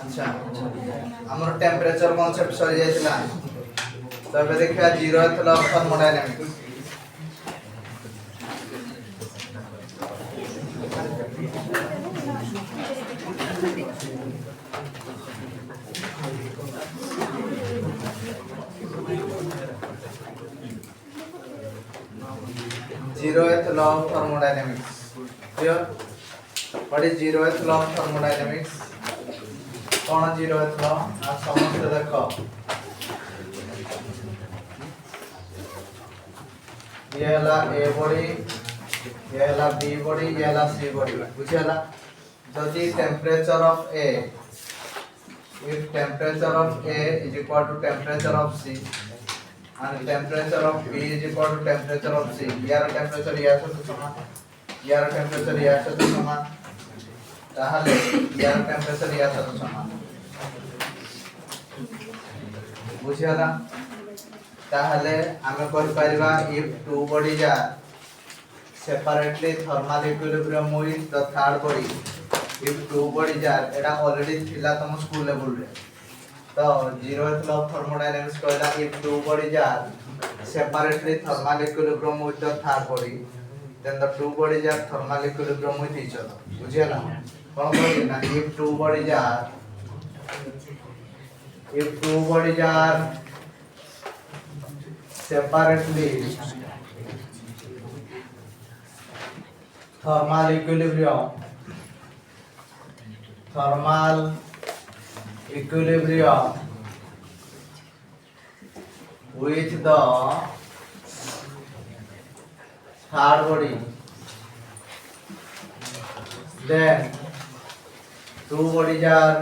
अच्छा हमर temperature concept सरी जायतिला तबे देखिया जीरो एथला thermodynamics zeroth law of thermodynamics. Clear? What is zeroth law of thermodynamics? कौन zeroth law? आप समझते देखो ये हला A body, ये हला B body, ये हला C body. बुझे हला? जल्दी temperature of A, if temperature of A is equal to temperature of C, and temperature of B is equal to temperature of C. यार temperature यार से तो समान, यार temperature यार से तो समान, ताहले यार temperature यार से तो समान. बुझिया ना? ताहले हमें कोई परिवार if two bodies are separately thermal equilibrium with the third body, if two bodies are, Etah already थिला तम school level रे. तो zeroth law of thermodynamics कहला if two bodies are separately thermal equilibrium with the third body, then the two bodies are thermal equilibrium with each other. बुझिए ना? कौन कहले ना if two bodies are separately thermal equilibrium with the third body, then two bodies are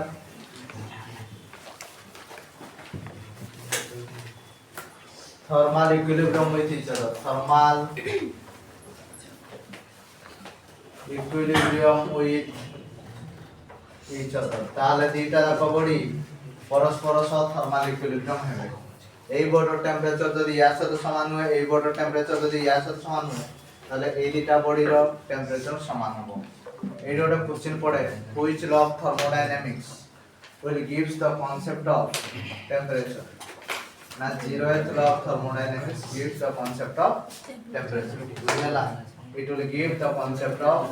thermal equilibrium with each other. Thermal equilibrium with each other. ताले दीटा जाक body परस्पर सह thermal equilibrium हेबे. এই বডির টেম্পারেচার যদি ইয়ার সাথে সমান হয়, এই বডির টেম্পারেচার যদি ইয়ার সাথে সমান হয়, তাহলে এই দুইটা বডির টেম্পারেচার সমান হবে. এইটা একটা কোশ্চেন পড়ে, which law of thermodynamics will gives the concept of temperature. না zeroth law of thermodynamics gives the concept of temperature. বুঝলা? It will give the concept of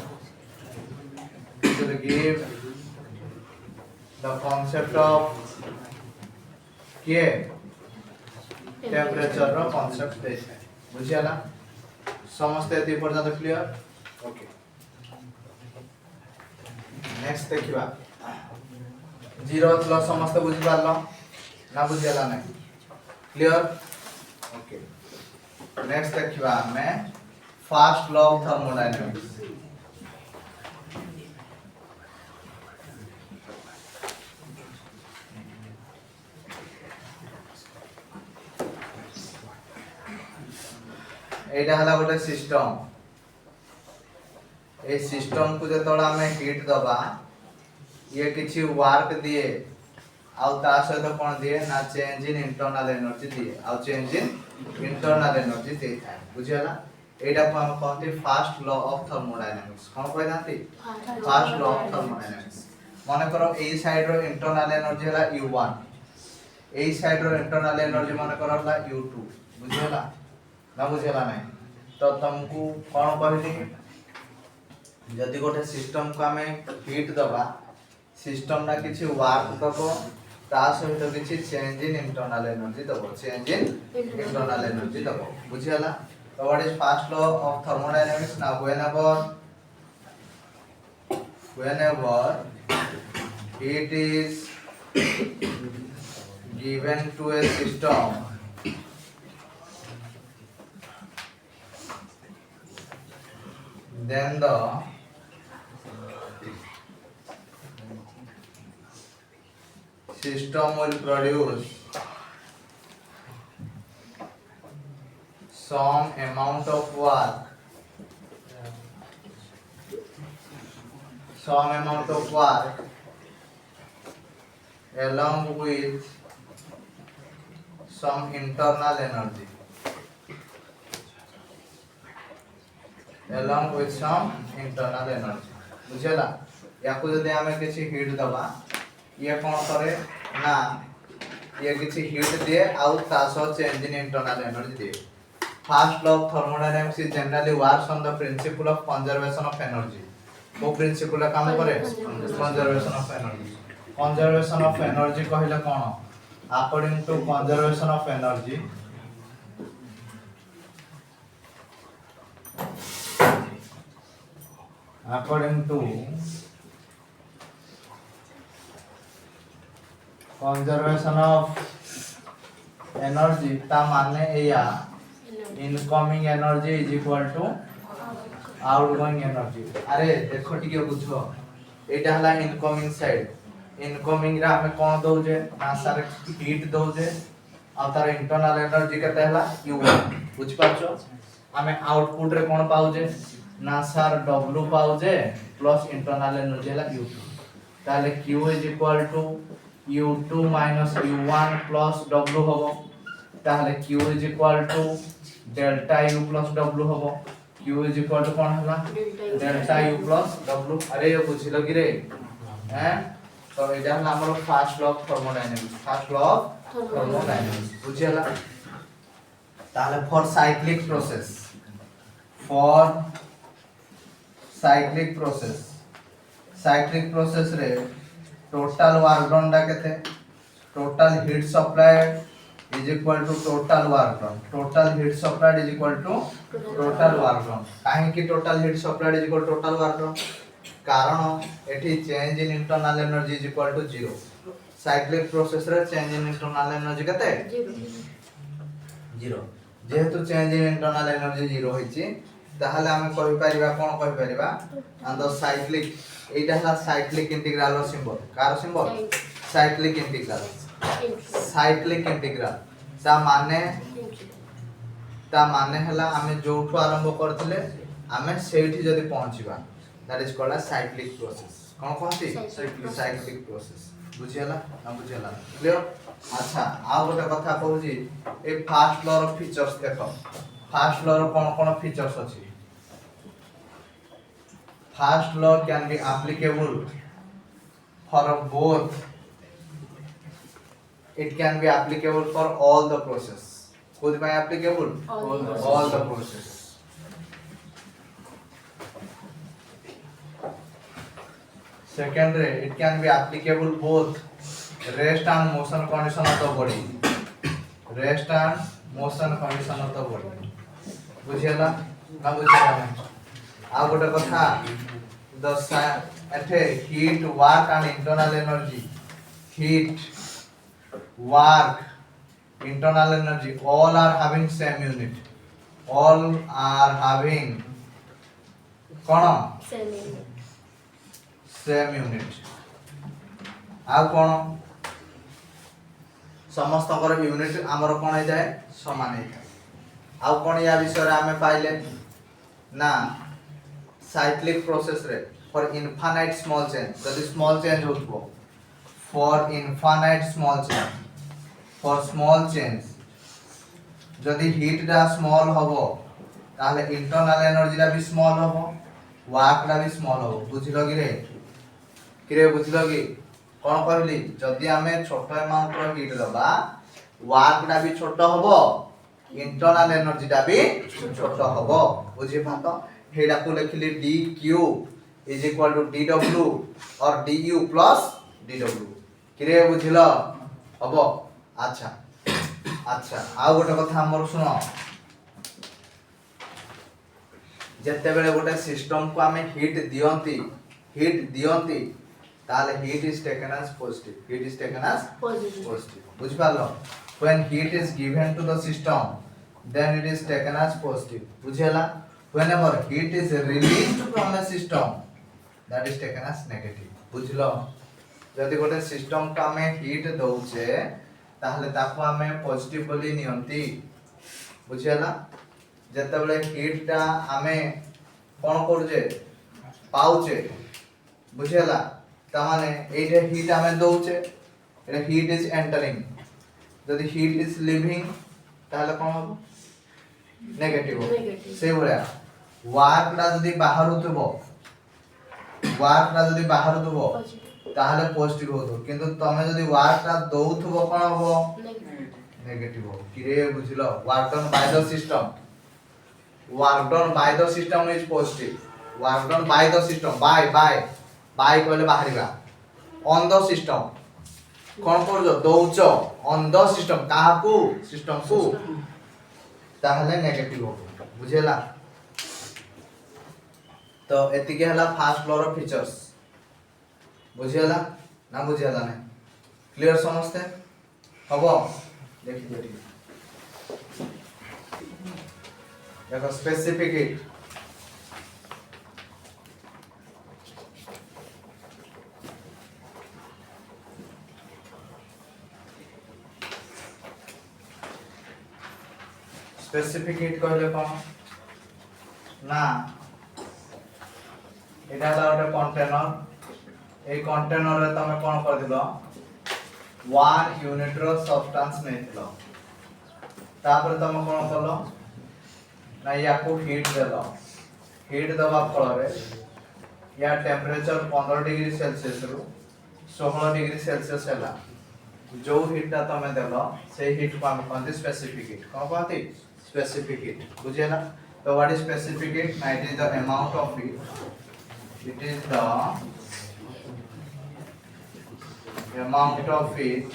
क्या टेम्परेचर रो कांसेप्ट देखे. बुझियाला? समस्त एति पर्यंत क्लियर? ओके. नेक्स्ट देखिबा. Zeroth law समस्त बुझि पारलो? ना बुझियाला नै? क्लियर? ओके. नेक्स्ट देखिबा हमें फर्स्ट लॉ ऑफ थर्मोडायनामिक्स. एटा हला गोटे सिस्टम. ए सिस्टम को जतोड़ा हमें हीट दबा, ये किछि वर्क दिए आउ ता सहित कोन दिए ना चेंज इन इंटरनल एनर्जी दिए आउ चेंज इन इंटरनल एनर्जी दे थाए. बुझियाला? एटा को हम कहते फर्स्ट लॉ ऑफ थर्मोडायनामिक्स. कोन कहै जानती? First law of thermodynamics. माने करो ए साइड रो इंटरनल एनर्जी हला U1, ए साइड रो इंटरनल एनर्जी माने करो हला U2. बुझियाला? ना बुझेला नहीं. तो तुमको कौन कहली जदि गोटे सिस्टम को हमें हीट दबा, सिस्टम ना किछि वर्क दबो ता सहित किछि चेंज इन इंटरनल एनर्जी दबो, चेंज इन इंटरनल एनर्जी दबो. बुझियाला? तो what is first law of thermodynamics? ना whenever heat is given to a system, then the system will produce some amount of work along with some internal energy. along with some internal energy बुझला याको जदि आमे किछि heat दबा ये कोन करे ना ये किछि हीट दिए आउ तासो चेंज इन इंटरनल एनर्जी दिए first law of thermodynamics is generally works on the principle of conservation of energy वो प्रिंसिपल काम करे कंजर्वेशन ऑफ एनर्जी कहले कोन according to conservation of energy according to conservation of energy ता माने या incoming energy is equal to outgoing energy अरे देखो टिके बुझो एटा हला इनकमिंग साइड इनकमिंग रा हमें कोन दोजे ना सारे हीट दोजे आ तार इंटरनल एनर्जी केते हला u1 बुझ पाछो हमें आउटपुट रे कोन पाउजे ना सर W पाउजे प्लस इंटरनल एनर्जी हला U2 ताले Q is equal to U2 minus U1 plus W होबो ताले Q is equal to delta U plus W होबो Q इज इक्वल टू कोन हला डेल्टा U प्लस W अरे ये बुझिलो कि रे हैं तो एटा हला हमर फर्स्ट लॉ ऑफ थर्मोडायनामिक्स बुझिला ताले फॉर साइक्लिक प्रोसेस रे टोटल वर्क डन डा केते total heat supplied is equal to total work done total heat supplied is equal to total work done काहे कि total heat supplied is equal to total work done कारण एठी change in internal energy is equal to 0 cyclic process रे change in internal energy केते 0 जेहेतु change in internal energy 0 होइची ताहले हमें कहि परिबा कोन कहि परिबा एंड द साइक्लिक एटा हला साइक्लिक इंटीग्रल रो सिंबल कार सिंबल साइक्लिक इंटीग्रल ता माने हला हमें जोठो आरंभ करथिले हमें सेठी जदी पहुंचीबा that is called a cyclic process कोन कहती साइक्लिक प्रोसेस बुझियला हम बुझियला क्लियर अच्छा आ गोटे कथा कहूजी ए फर्स्ट लॉ ऑफ फीचर्स देखो फर्स्ट लॉ रो कोन फीचर्स अछि first law can be applicable for both it can be applicable for all the process could be applicable all the process second it can be applicable both rest and motion condition of the body rest and motion condition of the body बुझियला ना बुझियला आ गोटे कथा the एथे heat work and internal energy heat work internal energy all are having same unit all are having cone same unit आ कोन समस्त कर unit हमर कोन हे जाय समान हे आ कोन या विषय रे हमें पाइले ना साइक्लिक प्रोसेस रे फॉर इनफाइनाइट स्मॉल चेंज जदी स्मॉल चेंज होतबो for infinite small change for small change जदी हीट दा स्मॉल होबो ताले इंटरनल एनर्जी दा भी स्मॉल होबो वर्क दा भी स्मॉल होबो बुझिलो कि रे बुझिलो कि कोन कहली जदी हमें छोट अमाउंट रो हीट दबा वर्क दा भी छोट होबो इंटरनल एनर्जी दा भी छोट होबो बुझि पातो हेडा को लिखली dq is equal to dw और du प्लस dw किरे बुझिलो हबो अच्छा अच्छा आ गोटे कथा हमर सुनो जत्ते बेले गोटे सिस्टम को हमें हीट दियंती ताले heat is taken as positive बुझ पालो when heat is given to the system then it is taken as positive बुझियला whenever heat is released from a system that is taken as negative बुझलो जदी गोटे system का हमें heat दउचे ताहले ताको हमें पॉजिटिव बोली नियंती बुझियला जते बेले हीट ता हमें कोन करजे पाउचे बुझियला ता माने एटे हीट हमें दउचे एटा हीट इज एंटरिंग जदी हीट इज लिविंग ताहले कोन हो नेगेटिव से भलिया वार्कटा जदी बाहरुथबो वार्कटा जदी बाहरुथबो ताहले पॉजिटिव होतो किंतु तमे जदी वार्कटा दउथबो कोन होबो नेगेटिव हो किरे बुझिलो work done by the system is positive work done by the system by कहले बाहरिबा ऑन द सिस्टम कोन करजो दउचो ऑन द सिस्टम काहाकू सिस्टम को ताहले नेगेटिव हो बुझेला तो एतिके हला फास्ट लॉ रो फीचर्स बुझेला ना बुझेला नै क्लियर समझते हबो देखि देखि देखो स्पेसिफिक हिट स्पेसिफिक हिट कहले कोन ना एटा ला ओटे कंटेनर ए कंटेनर रे तमे कोन कर दिलो 1 यूनिट रो सब्सटेंस नेथिलो तापर तमे कोन करलो ना याको हीट देलो हीट दबा फल रे या टेंपरेचर 15 डिग्री सेल्सियस रु 16 डिग्री सेल्सियस हैला जो हीट ता तमे देलो से हीट को हम कहते स्पेसिफिक हीट कोन कहते स्पेसिफिक हीट बुझेला तो व्हाट इज स्पेसिफिक हीट ना it is the amount of heat it is the amount of heat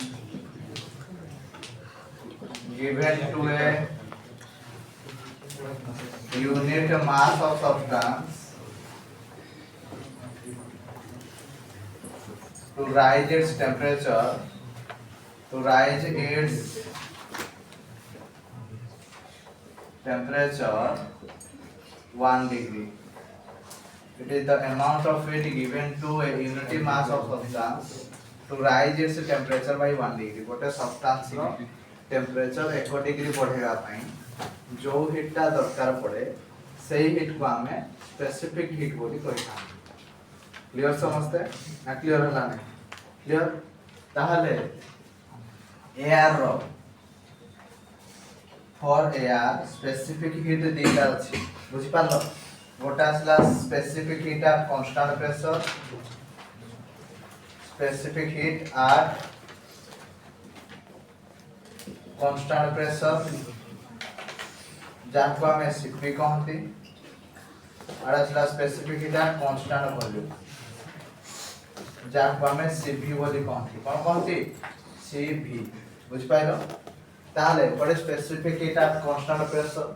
given to a unit mass of substance to rise its temperature to rise its temperature 1 degree. It is the amount of heat given to a unity mass of substance to rise its temperature by 1 degree. गोटे substance रो temperature 1 degree बढ़ेगा पई जो heat ता दरकार पड़े सही heat को हमें स्पेसिफिक हीट बोली कहता क्लियर समझते ना क्लियर होला नै क्लियर ताहले एयर रो फॉर एयर स्पेसिफिक हीट देता अछि बुझि पालो गोटा असला specific heat at constant pressure specific heat at constant pressure जाको हमें सीपी कहती और असला specific heat at constant volume जाको हमें सीवी बोली कहती कोन कहती सीवी बुझ पाइलो ताले बड़े specific heat at constant pressure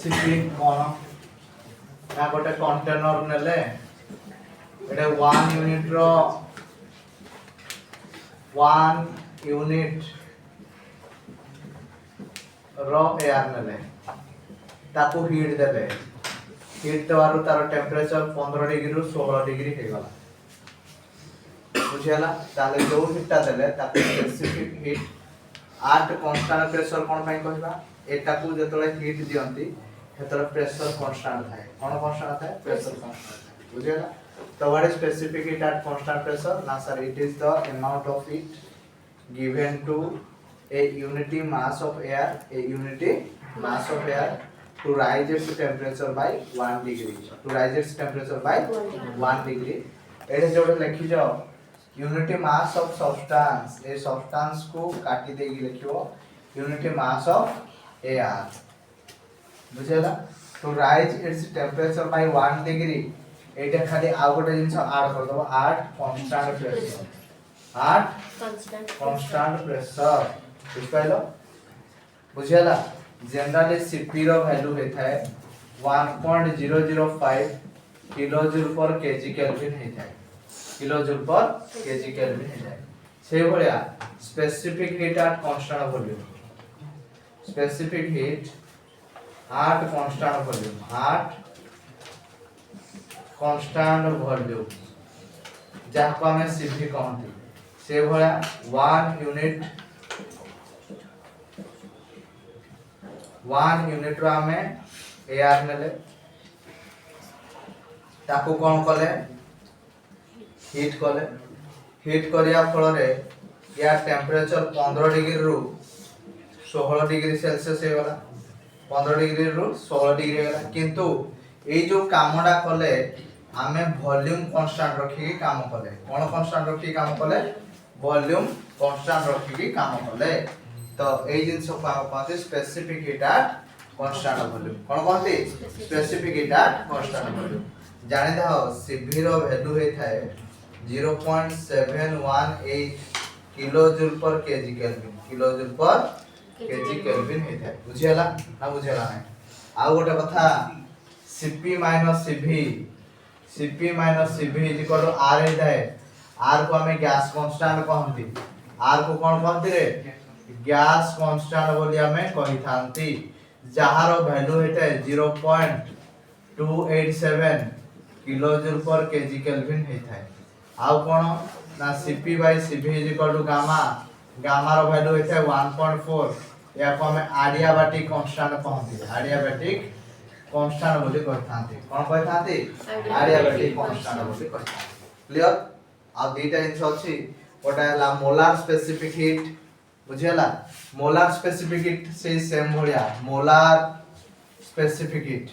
CP कोन ना गोटे कंटेनर नेले एटे 1 यूनिट रो 1 यूनिट रो एयर नेले ताको हीट देले हीट देवारु तार टेंपरेचर 15 डिग्री रु 16 डिग्री हे गला बुझियाला ताले जो हीटटा देले ताको specific heat at constant pressure कोन पई कहबा एटा को जेतले हीट दियंती हेतर प्रेशर कांस्टेंट थाए कोन कांस्टेंट थाए प्रेशर कांस्टेंट थाए बुझियाला तो what is specific heat at constant pressure ना sir it is the amount of heat given to a unity mass of air to rise its temperature by 1 degree to rise its temperature by 1 degree एडे जोडे लिखि जाओ unity mass of substance A substance को काटी देगी लिखियो unity mass of air बुझेला to rise its temperature by 1 degree एटा खाली आ गोटे जिंस ऐड कर दबो 8 कांस्टेंट प्रेशर 8 कांस्टेंट प्रेशर बुझ पाइलो बुझेला जनरली सीपी रो वैल्यू हेथाय 1.005 kilo joule per KG kelvin हेथाय kilo joule per KG kelvin हेथाय से भलिया specific heat at constant volume specific heat at constant volume 8 constant volume जाको हमें सीपी कहंती से भलिया 1 यूनिट रो हमें एआर नेले ताको कोन कले हिट कले हिट करिया फल रे या टेम्परेचर 15 डिग्री रु 16 डिग्री सेल्सियस हे गला 15 डिग्री रु 16 डिग्री गला किंतु ए जो कामडा कले आमे वॉल्यूम कांस्टेंट रखी के काम कले कोन कांस्टेंट रखी काम कले वॉल्यूम कांस्टेंट रखी के काम कले तो ए जिंस को हम कहते specific heat at constant volume कोन कहते specific heat at constant volume जानि दाओ सीवी रो वैल्यू हे थाए 0.718 kilo joule per KG kelvin kilo joule per KG kelvin हे थाए बुझियला ना बुझियला नै आ गोटे कथा CP minus CV CP minus CV is equal to R हे थाए आर को हमें गैस कांस्टेंट कहंती आर को कोन कहंती रे गैस कांस्टेंट बोली हमें कहि थांती जहार वैल्यू हे थाए 0.287 kilo joule per KG kelvin हे थाए आ कोन ना CP by CV is equal to gamma gamma रो वैल्यू हे थाए 1.4 या को हमें एडियाबैटिक कांस्टेंट कहंती एडियाबैटिक कांस्टेंट बोली कहथांती कोन कहथांती एडियाबैटिक कांस्टेंट बोली कहथांती क्लियर आ दीटा जिंस अछि ओटा हला मोलार स्पेसिफिक हीट बुझियला मोलार स्पेसिफिक हीट से सेम भलिया मोलार स्पेसिफिक हीट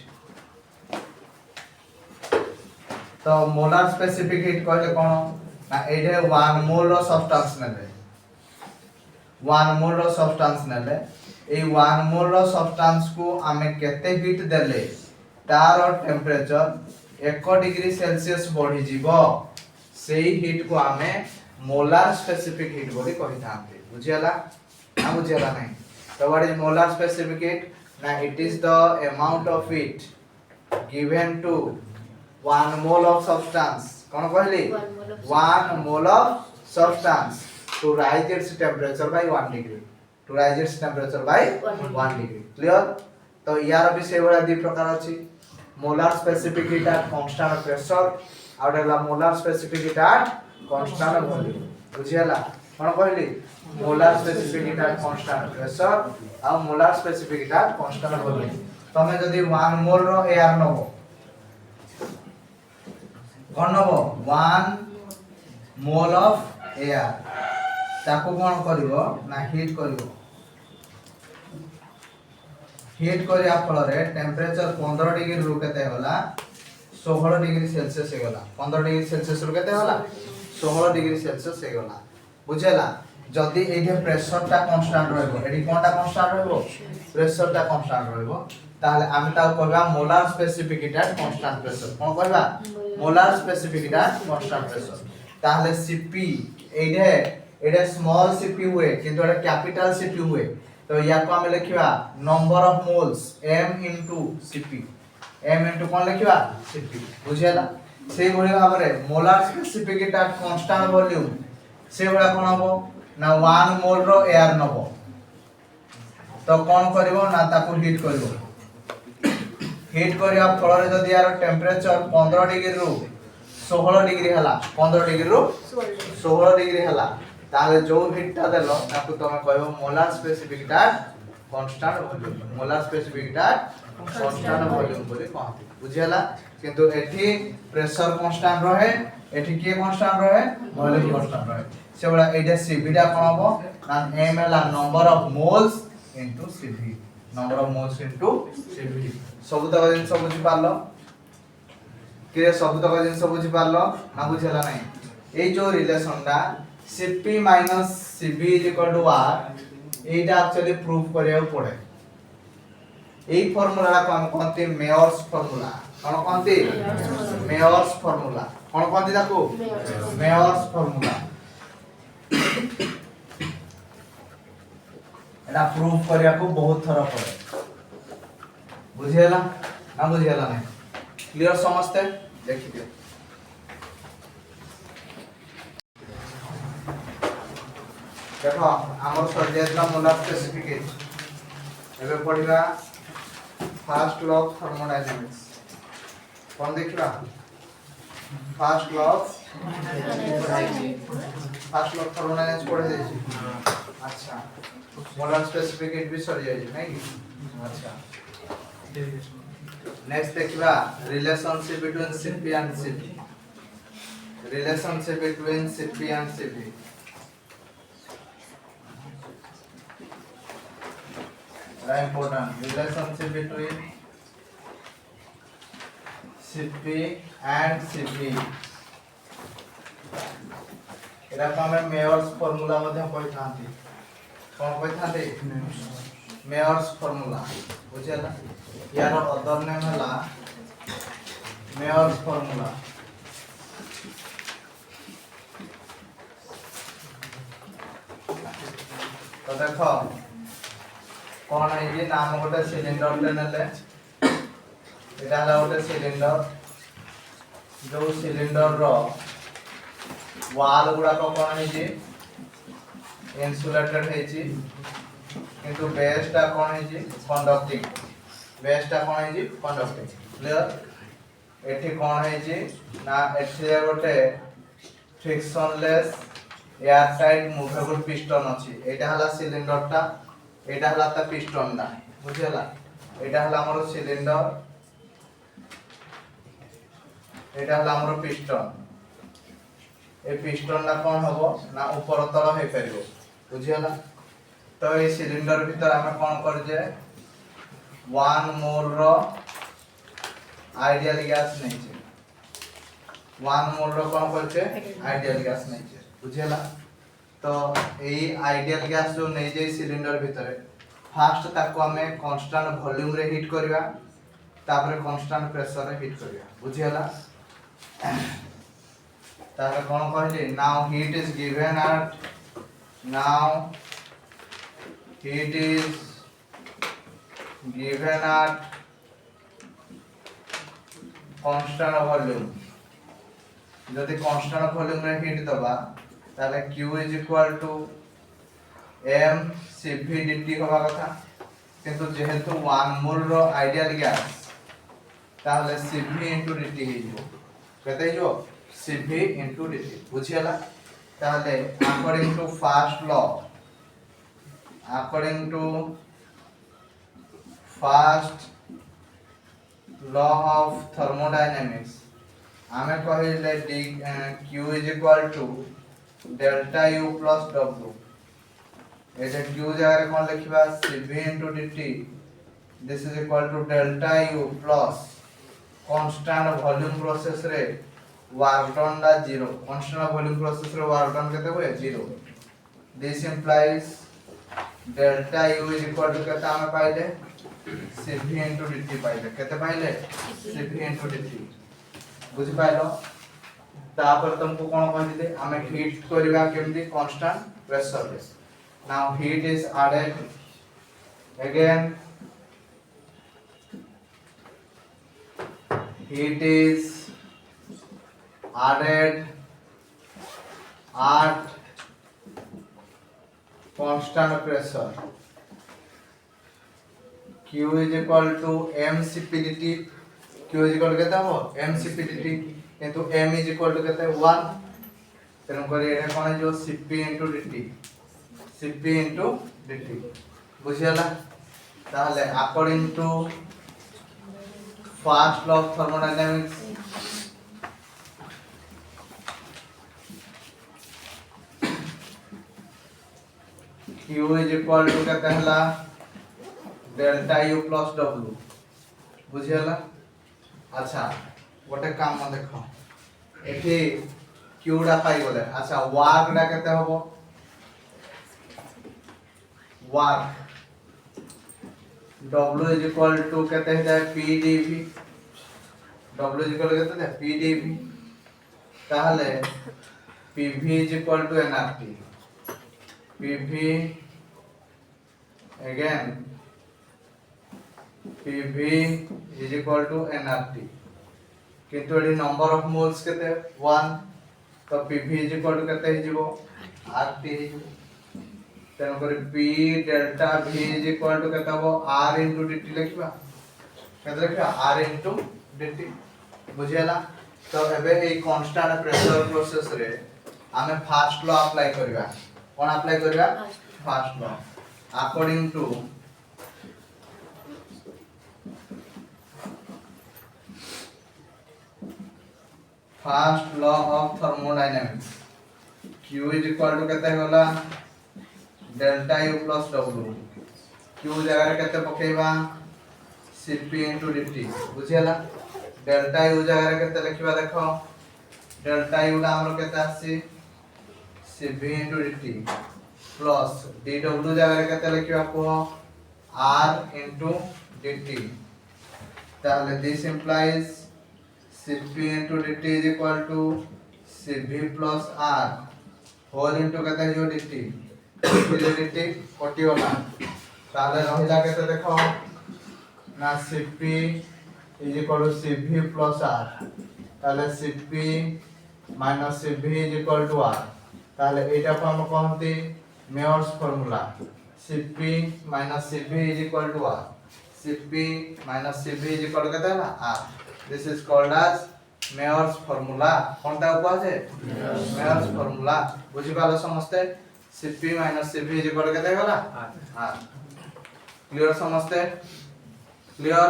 तो मोलार स्पेसिफिक हीट कहले कोन ना एडे 1 मोल रो सब्सटेंस नेले 1 मोल रो सब्सटेंस नेले ए 1 मोल रो सब्सटेंस को हमें केते हीट देले तार टेम्परेचर 1 डिग्री सेल्सियस बढ़ी जीवो सेही हीट को हमें मोलार स्पेसिफिक हीट बोली कहि थांते बुझियला ना बुझियला नै तो what is molar specific heat ना it is the amount of heat given to 1 mole of substance कोन कहली 1 mole of substance to raise its temperature by 1 degree to raise its temperature by 1 degree clear तो यार भी से बड़ा दी प्रकार अछि molar specific heat at constant pressure आउडला molar specific heat at constant volume बुझियला कोन कहली molar specific heat at constant pressure आ molar specific heat at constant volume तमे जदी 1 मोल रो एयर नबो कोन नबो 1 मोल ऑफ एयर ताको कोन करिवो ना हीट करिवो हीट करिया फल रे टेम्परेचर 15 डिग्री रु केते होला 16 डिग्री सेल्सियस हे गला 15 डिग्री सेल्सियस रु केते होला 16 डिग्री सेल्सियस हे गला बुझेला जदी एठे प्रेशर ता कांस्टेंट रहबो एडी कोनटा कांस्टेंट रहबो प्रेशर ता कांस्टेंट रहबो ताले आमी ता कहबा molar specific heat at constant pressure कोन कहबा molar specific heat at constant pressure ताले सीपी एडे स्मॉल सीपी हुए किंतु एडे कैपिटल सीपी हुए तो या को हम लिखिबा number of moles m into cp m into कोन लिखिबा cp बुझेला से भली भाबरे molar specific heat at constant volume से बडा कोन हबो ना 1 मोल रो एयर नबो तो कोन करबो ना ताको हीट करबो हीट करिया फल रे जदी यार टेम्परेचर 15 डिग्री रु 16 डिग्री हला 15 डिग्री रु 16 डिग्री हला ताले जो हीट ता देलो ताको तमे कहबो molar specific heat at constant volume molar specific heat at constant volume बोली कहती बुझियला किंतु एठी प्रेशर कांस्टेंट रहे एठी के कांस्टेंट रहे वॉल्यूम कांस्टेंट रहे से बडा एडे सीवी दा कोन हबो ना m एला number of moles into cv number of moles into cv सब तक जिन सब बुझी पारलो के सब तक जिन सब बुझी पारलो ना बुझियला नै ए जो रिलेशन दा cp minus cv is equal to r Etah actually prove करिया पड़े এই ফর্মুলা को हम कहते मेयर्स फॉर्मूला कोन कहते मेयर्स फॉर्मूला कोन कहते ताको मेयर्स फॉर्मूला एटा प्रूव करिया को बहुत थरा पड़े बुझियला ना बुझियला नै क्लियर समझते देखि दियो देखो हमर सब्जेक्ट मोलार स्पेसिफिक हीट एबे पढिबा फर्स्ट लॉ ऑफ थर्मोडायनामिक्स कौन देखिबा फर्स्ट लॉ ऑफ थर्मोडायनामिक्स पढ़े देछि अच्छा मोलार स्पेसिफिक हीट भी सर जाय नै कि अच्छा नेक्स्ट देखिबा relationship between Cp and Cv relationship between CP and CV. Very important. Relationship between CP and CV. Era को हमें मेयर्स फार्मूला मध्ये कोइ थांती कोन कोइ थांती मेयर्स फार्मूला बुझेला यार अदर नेम हला मेयर्स फार्मूला तो देखो कौन है ये नाम गोटे सिलिंडर ले नेले एटा हला गोटे सिलिंडर जो सिलिंडर रो वाल गुडा को कोन है जी इंसुलेटेड है जी किंतु बेस टा कोन है जी कंडक्टिंग बेस टा कोन है जी कंडक्टिंग क्लियर एठी कोन है जी ना एठी गोटे frictionless air tight movable piston अछि एटा हला सिलिंडर टा एटा हला ता पिस्टन दा बुझेला एटा हला हमर सिलिंडर एटा हला हमर पिस्टन ए पिस्टन ला कोन हबो ना ऊपर तल हे परिबो बुझियला तो ए सिलिंडर भीतर हमें कोन कर जे 1 मोल रो आइडियल गैस नहीं छे 1 मोल रो कोन करछे आइडियल गैस नहीं छे बुझियला तो एई आइडियल गैस जो नहीं जे सिलिंडर भीतर फास्ट ताको हमें कांस्टेंट वॉल्यूम रे हीट करबा तापर कांस्टेंट प्रेशर रे हीट करबा बुझियला तारे कोन कहले now heat is given at now heat is given at constant volume जदि constant volume रे हीट दबा ताले q is equal to m cv dt होबा कथा किंतु जेहेतु 1 मोल रो आइडियल गैस ताले cv into dt हे जो कते जो cv into dt बुझियला ताले according to first law of thermodynamics हमें कहिले q is equal to delta u plus w Etah q जगह रे कोन लिखबा cv into dt this is equal to delta u plus constant volume process रे work done दा 0 constant volume process रे work done केते होय 0 this implies delta u is equal to केते हमें पाइले cv into dt पाइले केते पाइले cv into dt बुझि पाइलो तापर तुमको कोन कहदिले हमें हीट करबा केमदी कांस्टेंट प्रेशर रे now heat is added again heat is added at constant pressure q is equal to m cp dt q is equal to केते हो m cp dt किंतु m is equal to केते 1 तेनु करी एटा कोन जो cp into dt बुझियला ताहले according to first law of thermodynamics q is equal to केते हला डेल्टा u plus w बुझियला अच्छा गोटे काम म देखो एठी q डा पाई गेले अच्छा वर्क डा केते होबो work w is equal to केते है p dv w is equal to केते है p dv ताहले pv is equal to nrt pv again pv is equal to nrt किंतु एडी नंबर ऑफ मोल्स केते 1 तो pv is equal to केते हिजबो rt हिजबो तेन करी p delta v is equal to केते हो r into dt लिखबा केते लिखबा r into dt बुझियला तो एबे ए कांस्टेंट प्रेशर प्रोसेस रे हमें फास्ट लॉ अप्लाई करबा कोन अप्लाई करबा first law according to first law of thermodynamics Q is equal to केते होला delta U plus W Q जगह रे केते पकेबा Cp into dt बुझियला डेल्टा U जगह रे केते लिखिबा देखो डेल्टा U ला हमरो केते आसी Cv into dt plus dw जगह रे केते लिखिबा को R into dt ताले this implies Cp into dt is equal to Cv plus R whole into केते जो dt dt कोटी होला ताले रहिला केते देखो ना Cp is equal to Cv plus R ताले Cp minus Cv is equal to R ताले एटा को हम कहंती Mayer's formula Cp minus Cv is equal to R Cp minus Cv is equal to केते ना R this is called as Mayer's formula कोनटा उपा है मेयर्स फार्मूला बुझि पालो समस्ते Cp minus Cv is equal to केते होला R क्लियर समस्ते क्लियर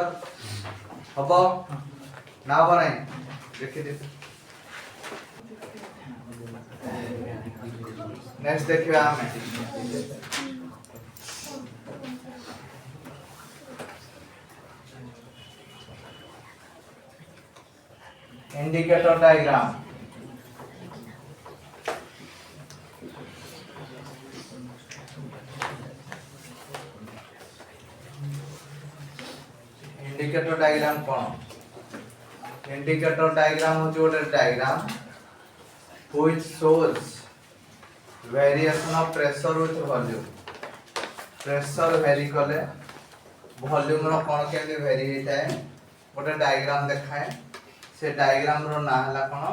हबो ना बनाई देखि दे नेक्स्ट देखिए हमें इंडिकेटर डायग्राम इंडिकेटर डायग्राम कौन इंडिकेटर डायग्राम हो जो diagram which shows variation of pressure with volume pressure vary कले वॉल्यूम रो कोन केली वेरी हेता है गोटे डायग्राम देखाए से डायग्राम रो ना हला कोन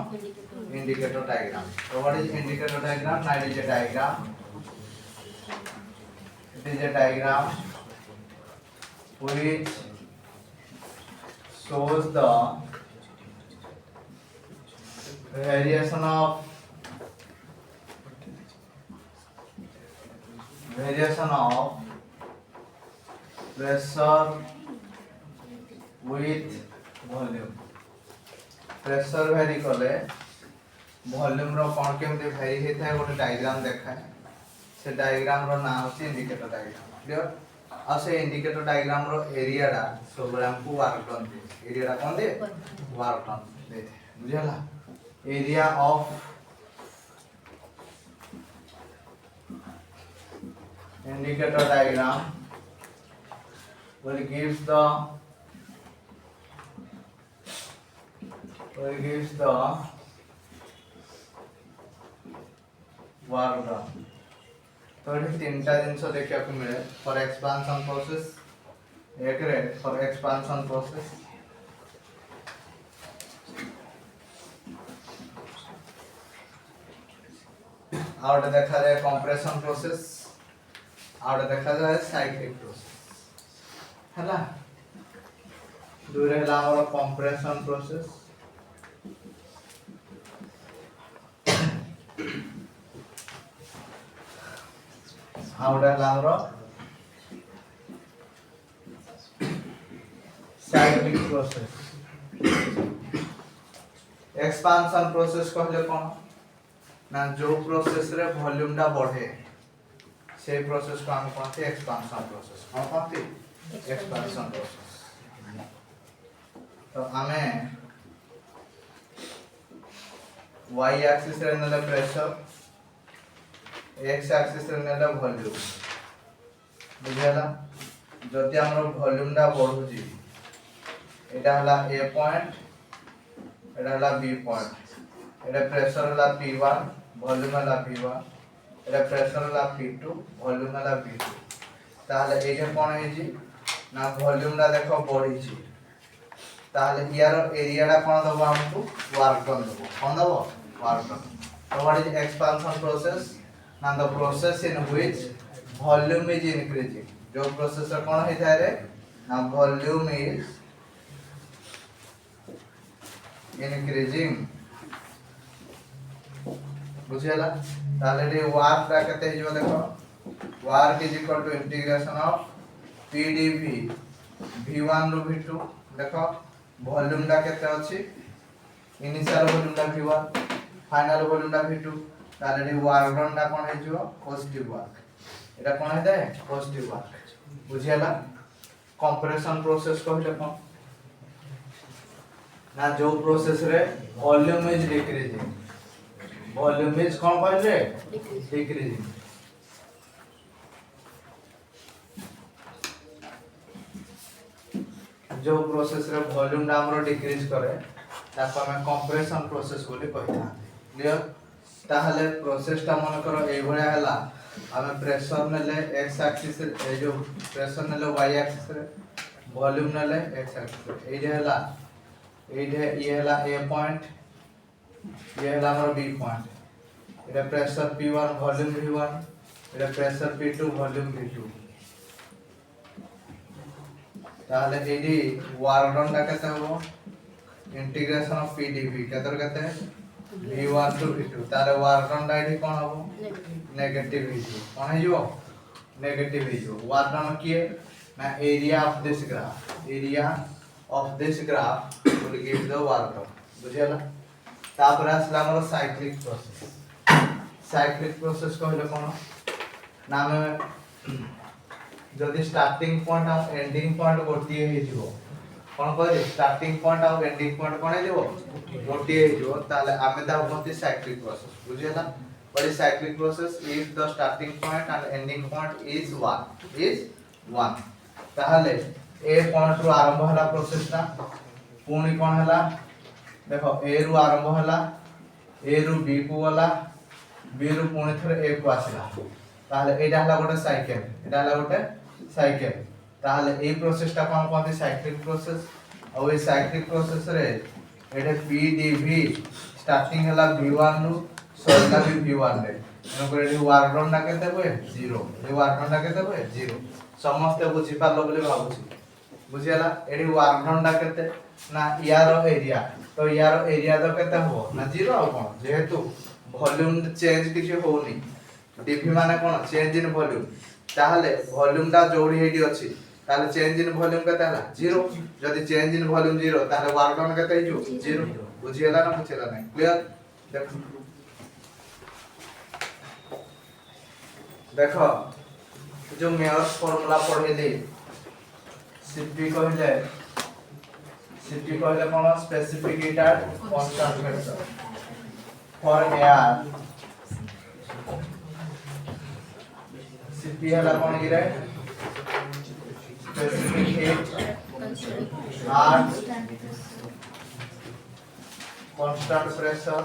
इंडिकेटर डायग्राम तो व्हाट इज इंडिकेटर डायग्राम ना it is a diagram it is a diagram which shows the variation of pressure with volume pressure vary कले वॉल्यूम रो कोन केमते वेरी हेता है गोटे डायग्राम देखाए से डायग्राम रो नाम होची इंडिकेटर डायग्राम क्लियर आ से इंडिकेटर डायग्राम रो एरिया डा सब हमको वर्क टन एरिया डा कोन दे वर्क टन दे बुझला area of indicator diagram will gives the work done तो ये तीनटा जिनस देखिया को मिले फॉर एक्सपांशन प्रोसेस एक रे फॉर एक्सपांशन प्रोसेस आउट देखा जाए कंप्रेशन प्रोसेस आउट देखा जाए साइक्लिक प्रोसेस हैला दूर हैला हमर कंप्रेशन प्रोसेस आउट हैला हमर साइक्लिक प्रोसेस एक्सपांशन प्रोसेस कहले कोन ना जो प्रोसेस रे वॉल्यूम टा बढ़े से प्रोसेस को हम कहते हैं एक्सपांशन प्रोसेस हम कहते हैं एक्सपांशन प्रोसेस तो हमें y एक्सिस रे नेले प्रेशर x एक्सिस रे नेले वॉल्यूम बुझला जति हमर वॉल्यूम टा बढ़ुची एटा हला a पॉइंट एटा हला b पॉइंट एटा प्रेशर हला p1 वॉल्यूम हला p1 एटा प्रेशर हला p2 वॉल्यूम हला p2 ताले एजे कोन हेजी ना वॉल्यूम टा देखो बढ़ी छी ताले यार एरिया टा कोन दबो हमकु वर्क डन दबो कोन दबो वर्क डन तो व्हाट इज एक्सपांशन प्रोसेस ना the process in which volume is increasing जो प्रोसेस कोन हे थारे ना वॉल्यूम इज इंक्रीजिंग बुझियला ताले रे वर्क टा कते हिजो देखो work is equal to integration of pdv v1 रो v2 देखो वॉल्यूम टा केते अछि इनिशियल वॉल्यूम टा V1 फाइनल वॉल्यूम टा V2 ताले डी वर्क डन टा कोन हे जो पॉजिटिव वर्क एटा कोन हे दे पॉजिटिव वर्क बुझियाला कंप्रेशन प्रोसेस कहले कोन ना जो प्रोसेस रे volume is decreasing volume is कोन कहले डिक्रीजिंग जो प्रोसेस रे वॉल्यूम टा हमरो डिक्रीज करे ताको हम कंप्रेशन प्रोसेस बोली कहता क्लियर ताहले प्रोसेस टा मन करो ए भलिया हला हम प्रेशर नेले x एक्सिस ए जो प्रेशर नेले y एक्सिस रे वॉल्यूम नेले x एक्सिस ए जे हला ए जे ये हला a पॉइंट ये हला हमर b पॉइंट एटा प्रेशर p1 वॉल्यूम v1 एटा प्रेशर p2 वॉल्यूम v2 ताहले एडी वर्क डन टा केते हो इंटीग्रेशन ऑफ p dv केतर केते v1 टू v2 तारे वर्क डन टा एडी कोन हो नेगेटिव v2 कोन हे जो नेगेटिव v2 वर्क डन किए ना area of this graph will give the work done बुझियाला तापर आसला हमर साइक्लिक प्रोसेस कहले कोन नाम जदि स्टार्टिंग पॉइंट और एंडिंग पॉइंट गोटिए हे जिवो कोन कहले स्टार्टिंग पॉइंट और एंडिंग पॉइंट कोन हे जिवो गोटिए हे जिवो ताले आमे ता होती साइक्लिक प्रोसेस बुझियाला but cyclic process if the starting point and ending point is 1 ताले ए पॉइंट रु आरंभ हला प्रोसेस ता पुणी कोन हला देखो ए रु आरंभ हला ए रु बी को वाला बी रु पुणी थरे ए को आसिला ताले एटा हला गोटे साइकिल ताले ए प्रोसेस ता कोन कोन साइक्लिक प्रोसेस और ए साइक्लिक प्रोसेस रे एटे p dv स्टार्टिंग हला v1 नु सॉल्व भी v1 रे एनो करे एटी वर्क डन ना केते होए 0 ए वर्क डन ना केते होए 0 समस्त बुझी पालो बोले भाबुछी बुझियाला एडी वर्क डन ना केते ना यारो एरिया तो यारो एरिया तो केते हो ना 0 आ कोन जेहेतु वॉल्यूम चेंज किछि होनी dv माने कोन चेंज इन वॉल्यूम ताहले वॉल्यूम दा जोड़ी हेडी अछि ताहले चेंज इन वॉल्यूम केते हला 0 जदि चेंज इन वॉल्यूम 0 ताहले वर्क डन केते हिजो 0 बुझियाला ना बुझियाला नै क्लियर देखो जो मेयर्स फार्मूला पढेली Cp कहले कोन specific heat at constant pressure for air Cp हला कोन गिरे specific heat at constant pressure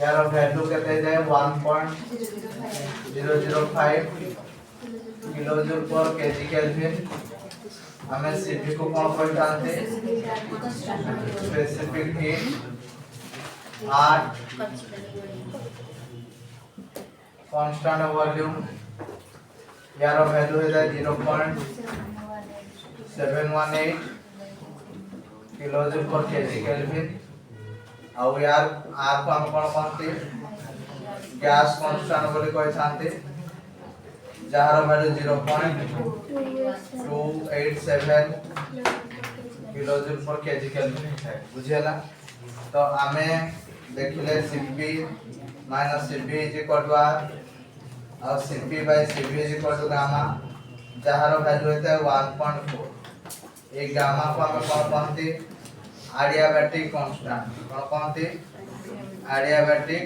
यार वैल्यू केते जाय 1.005 किलोजूल पर केजी केल्विन हमें Cp को कौन पहचानते स्पेसिफिक हीट 8 कांस्टेंट वॉल्यूम यार वैल्यू है 0.718 किलोजूल पर केजी केल्विन और यार आर को हम कौन कहते गैस कांस्टेंट बोली कहते जहार value 0.287 kilojoule per KG kelvin है बुझियाला तो हमें देखिले Cp minus Cv is equal to R और Cp by Cv is equal to gamma जहार वैल्यू है 1.4 एक गामा को हम कौन कहते एडियाबैटिक कांस्टेंट कौन कहते एडियाबैटिक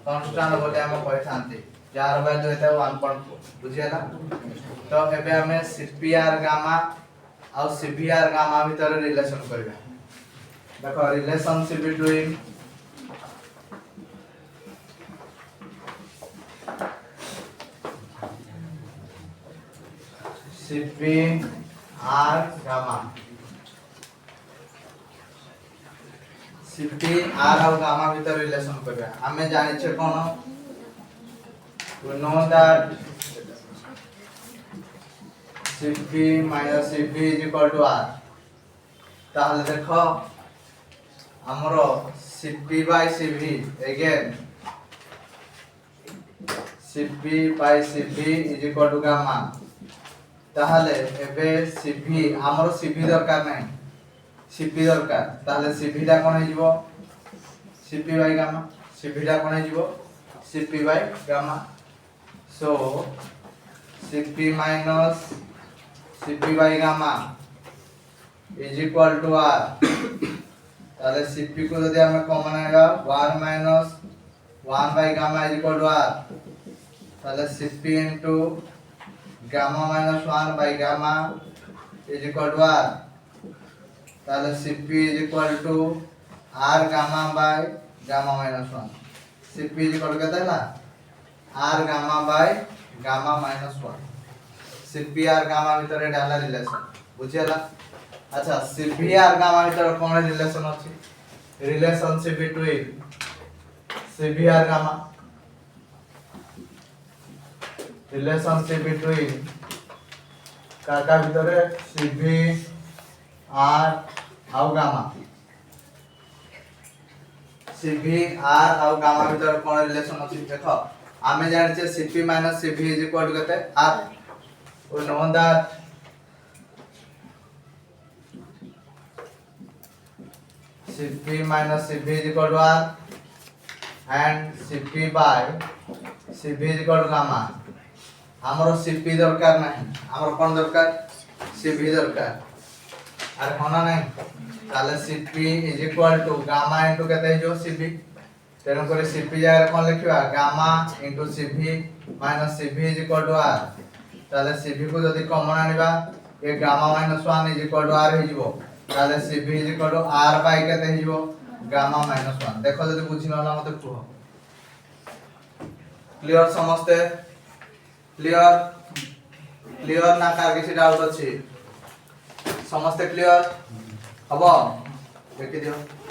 कांस्टेंट बोले हम कहथांती जार वैल्यू है 1.4 बुझियाला तो एबे हमें Cpr गामा और Cvr गामा भीतर रिलेशन करबा देखो relationship between Cpr gamma Cpr और गामा भीतर रिलेशन करबा हमें जानि छै कोन we know that Cp minus Cv is equal to R ताहले देखो हमरो Cp by Cv again Cp by Cv is equal to gamma ताहले एबे सीवी हमरो सीवी दरकार नहीं सीपी दरकार ताहले सीवी टा कोन हिजबो सीपी बाय गामा सीवी टा कोन हिजबो CP by gamma so CP minus CP by gamma is equal to R ताहले सीपी को यदि हमें कॉमन आएगा 1 minus 1 by gamma is equal to R ताहले CP into gamma minus 1 by gamma is equal to R ताहले CP is equal to R gamma by gamma minus 1 CP is equal to केते हला R gamma by gamma minus 1 CP R gamma भीतर डाला relation बुझियला अच्छा CP R gamma भीतर कोन relation अछि relationship between CP R gamma relationship between काका भीतर सीवी आर आउ गामा सीवी आर आउ गामा भीतर कोन रिलेशन अछि देखो आमे जानि छे CP minus CV is equal to केते R we know that CP minus CV is equal to R and CP by CV is equal to gamma हमरो सीपी दरकार नहीं हमरो कोन दरकार सीवी दरकार अरे होना नहीं ताले CP is equal to gamma into केते जो सीवी तेनो करे सीपी जाय कोन लिखिबा gamma into CV minus CV is equal to R ताले सीवी को जदी कॉमन आनिबा ए gamma minus 1 is equal to R हिजबो ताले CV is equal to R by केते हिजबो गामा माइनस 1 देखो जदी बुझी नला मते कुहो क्लियर समझते क्लियर क्लियर ना कार किसी डाउट अछि समझते क्लियर हबो देखि दियो